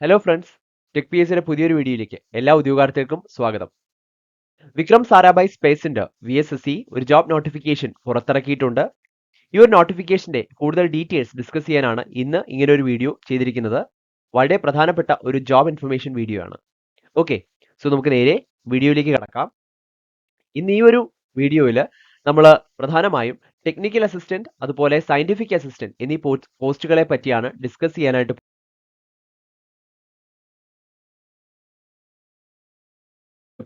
Hello friends, tech P എസിന്റെ പുതിയൊരു വീഡിയോയിലേക്ക് എല്ലാ ഉദ്യോഗാർത്ഥികൾക്കും സ്വാഗതം. വിക്രം സാരാഭായ് സ്പേസിന്റെ VSSC ഒരു ജോബ് നോട്ടിഫിക്കേഷൻ പുറത്തിറക്കിയിട്ടുണ്ട്. ഈ ഒരു നോട്ടിഫിക്കേഷന്റെ കൂടുതൽ ഡീറ്റെയിൽസ് ഡിസ്കസ് ചെയ്യാനാണ് ഇന്ന് ഇങ്ങനെ ഒരു വീഡിയോ ചെയ്തിരിക്കുന്നത്. വളരെ പ്രധാനപ്പെട്ട ഒരു ജോബ് ഇൻഫർമേഷൻ വീഡിയോ ആണ്. ഓക്കെ, സോ നമുക്ക് നേരെ വീഡിയോയിലേക്ക് കടക്കാം. ഇന്ന് ഈ ഒരു വീഡിയോയിൽ നമ്മൾ പ്രധാനമായും ടെക്നിക്കൽ അസിസ്റ്റന്റ് അതുപോലെ സയന്റിഫിക് അസിസ്റ്റന്റ് എന്നീ പോസ്റ്റുകളെ പറ്റിയാണ് ഡിസ്കസ് ചെയ്യാനായിട്ട്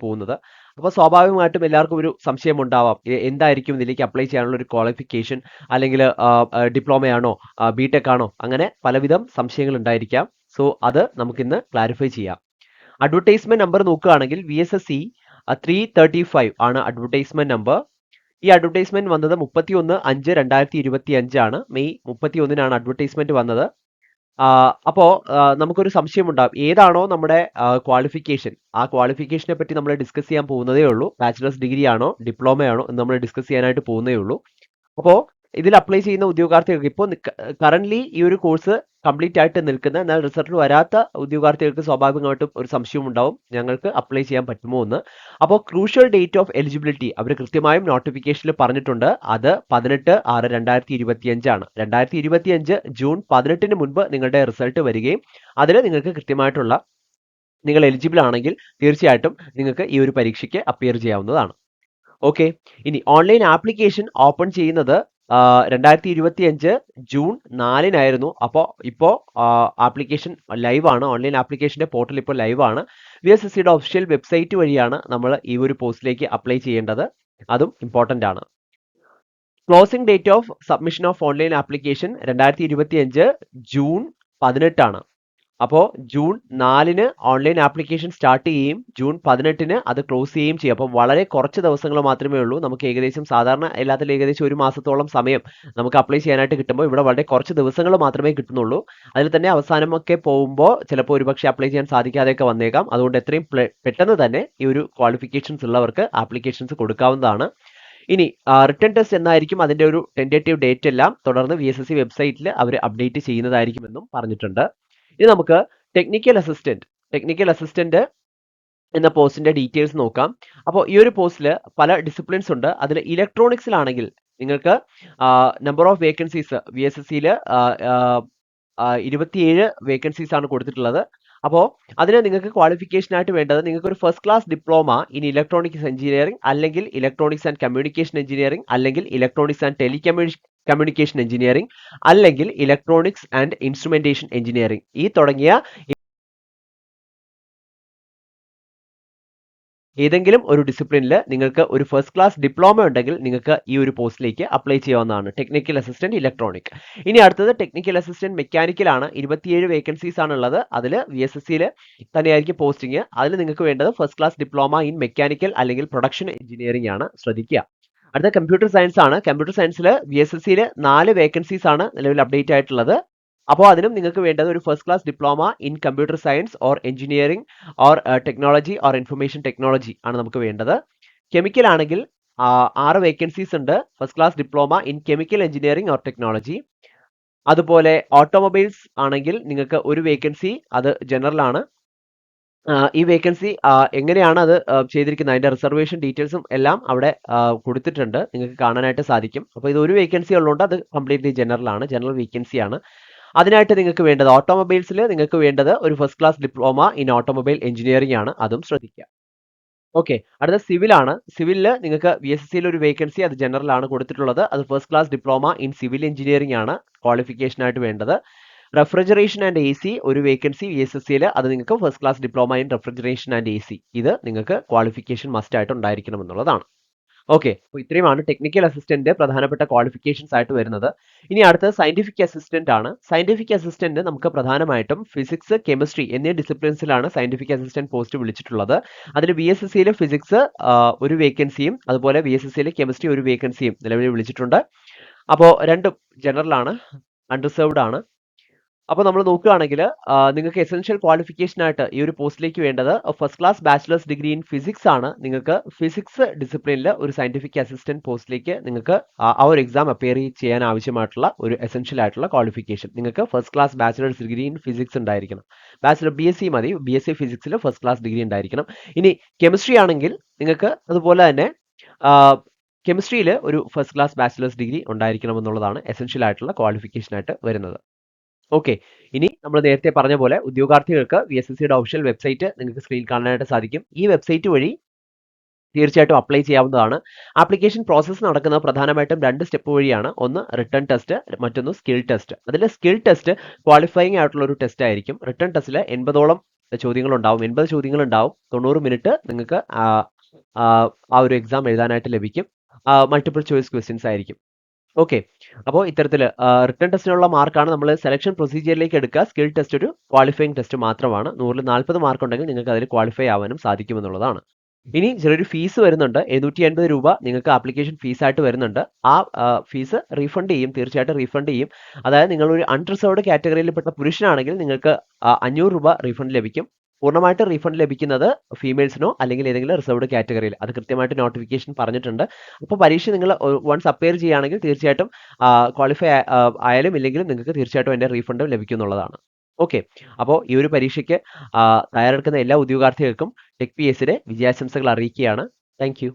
പോകുന്നത്. അപ്പോൾ സ്വാഭാവികമായിട്ടും എല്ലാവർക്കും ഒരു സംശയം ഉണ്ടാവാം, എന്തായിരിക്കും ഇതിലേക്ക് അപ്ലൈ ചെയ്യാനുള്ള ഒരു ക്വാളിഫിക്കേഷൻ, അല്ലെങ്കിൽ ഡിപ്ലോമയാണോ, ബിടെക് ആണോ, അങ്ങനെ പലവിധം സംശയങ്ങൾ ഉണ്ടായിരിക്കാം. സോ അത് നമുക്കിന്ന് ക്ലാരിഫൈ ചെയ്യാം. അഡ്വർടൈസ്മെന്റ് നമ്പർ നോക്കുകയാണെങ്കിൽ VSSC 335 ആണ് അഡ്വർടൈസ്മെന്റ് നമ്പർ. ഈ അഡ്വർടൈസ്മെന്റ് വന്നത് 31/5/2025 ആണ്. മെയ് 31-നാണ് അഡ്വർടൈസ്മെന്റ് വന്നത്. അപ്പോ നമുക്കൊരു സംശയം ഉണ്ടാകും, ഏതാണോ നമ്മുടെ ക്വാളിഫിക്കേഷൻ, ആ ക്വാളിഫിക്കേഷനെ പറ്റി നമ്മൾ ഡിസ്കസ് ചെയ്യാൻ പോകുന്നതേ ഉള്ളൂ. ബാച്ചിലേഴ്സ് ഡിഗ്രി ആണോ ഡിപ്ലോമ ആണോ എന്ന് നമ്മൾ ഡിസ്കസ് ചെയ്യാനായിട്ട് പോകുന്നേ ഉള്ളൂ. അപ്പോൾ ഇതിൽ അപ്ലൈ ചെയ്യുന്ന ഉദ്യോഗാർത്ഥികൾക്ക് ഇപ്പോൾ കറന്റ് ഈ ഒരു കോഴ്സ് കംപ്ലീറ്റ് ആയിട്ട് നിൽക്കുന്ന, എന്നാൽ റിസൾട്ട് വരാത്ത ഉദ്യോഗാർത്ഥികൾക്ക് സ്വാഭാവികമായിട്ടും ഒരു സംശയം ഉണ്ടാവും, ഞങ്ങൾക്ക് അപ്ലൈ ചെയ്യാൻ പറ്റുമോ എന്ന്. അപ്പോൾ ക്രൂഷ്യൽ ഡേറ്റ് ഓഫ് എലിജിബിലിറ്റി അവർ കൃത്യമായും നോട്ടിഫിക്കേഷനിൽ പറഞ്ഞിട്ടുണ്ട്. അത് 18/6/2025 ആണ്. 2025 ജൂൺ 18-ന് മുൻപ് നിങ്ങളുടെ റിസൾട്ട് വരികയും അതിൽ നിങ്ങൾക്ക് കൃത്യമായിട്ടുള്ള, നിങ്ങൾ എലിജിബിൾ ആണെങ്കിൽ തീർച്ചയായിട്ടും നിങ്ങൾക്ക് ഈ ഒരു പരീക്ഷയ്ക്ക് അപ്പിയർ ചെയ്യാവുന്നതാണ്. ഓക്കെ, ഇനി ഓൺലൈൻ ആപ്ലിക്കേഷൻ ഓപ്പൺ ചെയ്യുന്നത് 2025 ജൂൺ 4-നായിരുന്നു. അപ്പോൾ ഇപ്പോൾ ആപ്ലിക്കേഷൻ ലൈവ് ആണ്. ഓൺലൈൻ ആപ്ലിക്കേഷന്റെ പോർട്ടൽ ഇപ്പോൾ ലൈവ് ആണ്. VSSCയുടെ ഒഫീഷ്യൽ വെബ്സൈറ്റ് വഴിയാണ് നമ്മൾ ഈ ഒരു പോസ്റ്റിലേക്ക് അപ്ലൈ ചെയ്യേണ്ടത്. അതും ഇമ്പോർട്ടന്റ് ആണ്. Closing date of submission of online application 2025 June 18 ആണ്. അപ്പോൾ ജൂൺ 4-ന് ഓൺലൈൻ ആപ്ലിക്കേഷൻ സ്റ്റാർട്ട് ചെയ്യുകയും ജൂൺ 18-ന് അത് ക്ലോസ് ചെയ്യുകയും ചെയ്യും. അപ്പോൾ വളരെ കുറച്ച് ദിവസങ്ങൾ മാത്രമേ ഉള്ളൂ. നമുക്ക് ഏകദേശം സാധാരണ എല്ലാത്തിലും ഏകദേശം ഒരു മാസത്തോളം സമയം നമുക്ക് അപ്ലൈ ചെയ്യാനായിട്ട് കിട്ടുമ്പോൾ ഇവിടെ വളരെ കുറച്ച് ദിവസങ്ങൾ മാത്രമേ കിട്ടുന്നുള്ളൂ. അതിൽ തന്നെ അവസാനമൊക്കെ പോകുമ്പോൾ ചിലപ്പോൾ ഒരുപക്ഷെ അപ്ലൈ ചെയ്യാൻ സാധിക്കാതെയൊക്കെ വന്നേക്കാം. അതുകൊണ്ട് എത്രയും പെട്ടെന്ന് തന്നെ ഈ ഒരു ക്വാളിഫിക്കേഷൻസ് ഉള്ളവർക്ക് ആപ്ലിക്കേഷൻസ് കൊടുക്കാവുന്നതാണ്. ഇനി റിട്ടൺ ടെസ്റ്റ് എന്നായിരിക്കും അതിന്റെ ഒരു ടെന്റേറ്റീവ് ഡേറ്റ് എല്ലാം തുടർന്ന് VSSC വെബ്സൈറ്റിൽ അവർ അപ്ഡേറ്റ് ചെയ്യുന്നതായിരിക്കുമെന്നും പറഞ്ഞിട്ടുണ്ട്. ഇനി നമുക്ക് ടെക്നിക്കൽ അസിസ്റ്റന്റ് എന്ന പോസ്റ്റിന്റെ ഡീറ്റെയിൽസ് നോക്കാം. അപ്പോൾ ഈ ഒരു പോസ്റ്റിൽ പല ഡിസിപ്ലിൻസ് ഉണ്ട്. അതിൽ ഇലക്ട്രോണിക്സിലാണെങ്കിൽ നിങ്ങൾക്ക് നമ്പർ ഓഫ് വേക്കൻസീസ് VSSCയിൽ 27 വേക്കൻസീസ് ആണ് കൊടുത്തിട്ടുള്ളത്. അപ്പോൾ അതിന് നിങ്ങൾക്ക് ക്വാളിഫിക്കേഷൻ ആയിട്ട് വേണ്ടത്, നിങ്ങൾക്ക് ഒരു first class diploma in electronics engineering, അല്ലെങ്കിൽ ഇലക്ട്രോണിക്സ് ആൻഡ് കമ്മ്യൂണിക്കേഷൻ എഞ്ചിനീയറിംഗ്, അല്ലെങ്കിൽ ഇലക്ട്രോണിക്സ് ആൻഡ് കമ്മ്യൂണിക്കേഷൻ എഞ്ചിനീയറിംഗ്, അല്ലെങ്കിൽ ഇലക്ട്രോണിക്സ് ആൻഡ് ഇൻസ്ട്രുമെന്റേഷൻ എഞ്ചിനീയറിംഗ്, ഈ തുടങ്ങിയ ഏതെങ്കിലും ഒരു ഡിസിപ്ലിനിൽ നിങ്ങൾക്ക് ഒരു ഫസ്റ്റ് ക്ലാസ് ഡിപ്ലോമ ഉണ്ടെങ്കിൽ നിങ്ങൾക്ക് ഈ ഒരു പോസ്റ്റിലേക്ക് അപ്ലൈ ചെയ്യാവുന്നതാണ്. Technical assistant electronic. ഇനി അടുത്തത് ടെക്നിക്കൽ അസിസ്റ്റന്റ് മെക്കാനിക്കൽ ആണ്. 27 വേക്കൻസീസ് ആണുള്ളത്. അതിൽ VSSCയിൽ തന്നെയായിരിക്കും പോസ്റ്റിംഗ്. അതിൽ നിങ്ങൾക്ക് വേണ്ടത് first class diploma in mechanical അല്ലെങ്കിൽ പ്രൊഡക്ഷൻ എഞ്ചിനീയറിംഗ് ആണ്. ശ്രദ്ധിക്കുക. അടുത്ത കമ്പ്യൂട്ടർ സയൻസ് ആണ്. കമ്പ്യൂട്ടർ സയൻസിൽ VSSCയിൽ 4 വേക്കൻസീസ് ആണ് നിലവിൽ അപ്ഡേറ്റ് ആയിട്ടുള്ളത്. അപ്പോൾ അതിനും നിങ്ങൾക്ക് വേണ്ടത് ഒരു first class diploma in computer science or engineering or technology or information technology ആണ് നമുക്ക് വേണ്ടത്. കെമിക്കൽ ആണെങ്കിൽ 6 വേക്കൻസീസ് ഉണ്ട്. First class diploma in chemical engineering or technology. അതുപോലെ ഓട്ടോമൊബൈൽസ് ആണെങ്കിൽ നിങ്ങൾക്ക് ഒരു വേക്കൻസി, അത് ജനറൽ ആണ്. ഈ വേക്കൻസി എങ്ങനെയാണ് അത് ചെയ്തിരിക്കുന്നത്, അതിന്റെ റിസർവേഷൻ ഡീറ്റെയിൽസും എല്ലാം അവിടെ കൊടുത്തിട്ടുണ്ട്, നിങ്ങൾക്ക് കാണാനായിട്ട് സാധിക്കും. അപ്പോൾ ഇത് ഒരു വേക്കൻസി ഉള്ളതുകൊണ്ട് അത് കംപ്ലീറ്റ്ലി ജനറൽ ആണ്, ജനറൽ വേക്കൻസി ആണ്. അതിനായിട്ട് നിങ്ങൾക്ക് വേണ്ടത് ഓട്ടോമൊബൈൽസിൽ നിങ്ങൾക്ക് വേണ്ടത് ഒരു first class diploma in automobile engineering ആണ്. അതും ശ്രദ്ധിക്കുക. ഓക്കെ, അടുത്ത സിവിൽ ആണ്. സിവിലിൽ നിങ്ങൾക്ക് VSSCയിൽ ഒരു വേക്കൻസി, അത് ജനറൽ ആണ് കൊടുത്തിട്ടുള്ളത്. അത് first class diploma in civil engineering ആണ് ക്വാളിഫിക്കേഷൻ ആയിട്ട് വേണ്ടത്. റെഫ്രിജറേഷൻ ആൻഡ് AC ഒരു വേക്കൻസി VSSCയിൽ, അത് നിങ്ങൾക്ക് first class diploma in refrigeration and AC, ഇത് നിങ്ങൾക്ക് ക്വാളിഫിക്കേഷൻ മസ്റ്റ് ആയിട്ട് ഉണ്ടായിരിക്കണം എന്നുള്ളതാണ്. ഓക്കെ, അപ്പോൾ ഇത്രയുമാണ് ടെക്നിക്കൽ അസിസ്റ്റന്റ് പ്രധാനപ്പെട്ട ക്വാളിഫിക്കേഷൻസ് ആയിട്ട് വരുന്നത്. ഇനി അടുത്തത് സയന്റിഫിക് അസിസ്റ്റന്റ് ആണ്. സയന്റിഫിക് അസിസ്റ്റന്റ് നമുക്ക് പ്രധാനമായിട്ടും ഫിസിക്സ്, കെമിസ്ട്രി എന്നീ ഡിസിപ്ലിൻസിലാണ് സയന്റിഫിക് അസിസ്റ്റന്റ് പോസ്റ്റ് വിളിച്ചിട്ടുള്ളത്. അതിൽ VSSCയിൽ ഫിസിക്സ് ഒരു വേക്കൻസിയും അതുപോലെ VSSCയിൽ കെമിസ്ട്രി ഒരു വേക്കൻസിയും നിലവിൽ വിളിച്ചിട്ടുണ്ട്. അപ്പോൾ രണ്ടും ജനറൽ ആണ്, അൺറിസർവ്ഡ് ആണ്. അപ്പോൾ നമ്മൾ നോക്കുകയാണെങ്കിൽ നിങ്ങൾക്ക് എസെൻഷ്യൽ ക്വാളിഫിക്കേഷൻ ആയിട്ട് ഈ ഒരു പോസ്റ്റിലേക്ക് വേണ്ടത് first class bachelor's degree in physics ആണ്. നിങ്ങൾക്ക് ഫിസിക്സ് ഡിസിപ്ലിനിൽ ഒരു സയന്റിഫിക് അസിസ്റ്റന്റ് പോസ്റ്റിലേക്ക് നിങ്ങൾക്ക് ആ ഒരു എക്സാം അപ്പിയർ ചെയ്യാൻ ആവശ്യമായിട്ടുള്ള ഒരു എസെൻഷ്യൽ ആയിട്ടുള്ള ക്വാളിഫിക്കേഷൻ നിങ്ങൾക്ക് first class bachelor's degree in physics ഉണ്ടായിരിക്കണം. ബാച്ചിലർ BSc മതി, BSc ഫിസിക്സിൽ ഫസ്റ്റ് ക്ലാസ് ഡിഗ്രി ഉണ്ടായിരിക്കണം. ഇനി കെമിസ്ട്രി ആണെങ്കിൽ നിങ്ങൾക്ക് അതുപോലെ തന്നെ കെമിസ്ട്രിയിൽ ഒരു ഫസ്റ്റ് ക്ലാസ് ബാച്ചിലേഴ്സ് ഡിഗ്രി ഉണ്ടായിരിക്കണം എന്നുള്ളതാണ് എസെൻഷ്യൽ ആയിട്ടുള്ള ക്വാളിഫിക്കേഷൻ ആയിട്ട് വരുന്നത്. ഓക്കെ, ഇനി നമ്മൾ നേരത്തെ പറഞ്ഞ പോലെ ഉദ്യോഗാർത്ഥികൾക്ക് VSSCയുടെ ഒഫീഷ്യൽ വെബ്സൈറ്റ് നിങ്ങൾക്ക് സ്ക്രീനിൽ കാണാനായിട്ട് സാധിക്കും. ഈ വെബ്സൈറ്റ് വഴി തീർച്ചയായിട്ടും അപ്ലൈ ചെയ്യാവുന്നതാണ്. ആപ്ലിക്കേഷൻ പ്രോസസ്സ് നടക്കുന്നത് പ്രധാനമായിട്ടും 2 സ്റ്റെപ്പ് വഴിയാണ്. ഒന്ന് റിട്ടൺ ടെസ്റ്റ്, മറ്റൊന്ന് സ്കിൽ ടെസ്റ്റ്. അതിൽ സ്കിൽ ടെസ്റ്റ് ക്വാളിഫയിങ് ആയിട്ടുള്ള ഒരു ടെസ്റ്റ് ആയിരിക്കും. റിട്ടൺ ടെസ്റ്റിൽ 80ഓളം ചോദ്യങ്ങൾ ഉണ്ടാവും, 80 ചോദ്യങ്ങൾ ഉണ്ടാവും. 90 മിനിറ്റ് നിങ്ങൾക്ക് ആ ഒരു എക്സാം എഴുതാനായിട്ട് ലഭിക്കും. മൾട്ടിപ്പിൾ ചോയ്സ് ക്വസ്റ്റ്യൻസ് ആയിരിക്കും. ഓക്കെ, അപ്പോൾ ഇത്തരത്തിൽ റിട്ടൺ ടെസ്റ്റിനുള്ള മാർക്കാണ് നമ്മൾ സെലക്ഷൻ പ്രൊസീജിയറിലേക്ക് എടുക്കുക. സ്കിൽ ടെസ്റ്റ് ഒരു ക്വാളിഫയിങ് ടെസ്റ്റ് മാത്രമാണ്. 100ൽ 40 മാർക്ക് ഉണ്ടെങ്കിൽ നിങ്ങൾക്ക് അതിൽ ക്വാളിഫൈ ആവാനും സാധിക്കുമെന്നുള്ളതാണ്. ഇനി ചെറിയൊരു ഫീസ് വരുന്നുണ്ട്. 750 രൂപ നിങ്ങൾക്ക് ആപ്ലിക്കേഷൻ ഫീസായിട്ട് വരുന്നുണ്ട്. ആ ഫീസ് റീഫണ്ട് ചെയ്യും, തീർച്ചയായിട്ടും റീഫണ്ട് ചെയ്യും. അതായത് നിങ്ങൾ ഒരു അൺറിസർവ്ഡ് കാറ്റഗറിയിൽപ്പെട്ട പുരുഷനാണെങ്കിൽ നിങ്ങൾക്ക് 500 രൂപ റീഫണ്ട് ലഭിക്കും. പൂർണ്ണമായിട്ട് റീഫണ്ട് ലഭിക്കുന്നത് ഫീമെയിൽസിനോ അല്ലെങ്കിൽ ഏതെങ്കിലും റിസർവ്ഡ് കാറ്റഗറിയിൽ, അത് കൃത്യമായിട്ട് നോട്ടിഫിക്കേഷൻ പറഞ്ഞിട്ടുണ്ട്. അപ്പോൾ പരീക്ഷ നിങ്ങൾ വൺസ് അപ്പിയർ ചെയ്യുകയാണെങ്കിൽ തീർച്ചയായിട്ടും ക്വാളിഫൈ ആയാലും ഇല്ലെങ്കിലും നിങ്ങൾക്ക് തീർച്ചയായിട്ടും അതിൻ്റെ റീഫണ്ട് ലഭിക്കും എന്നുള്ളതാണ്. ഓക്കെ, അപ്പോൾ ഈ ഒരു പരീക്ഷയ്ക്ക് തയ്യാറെടുക്കുന്ന എല്ലാ ഉദ്യോഗാർത്ഥികൾക്കും ടെക് PSCയുടെ വിജയാശംസകൾ അറിയിക്കുകയാണ്. Thank you.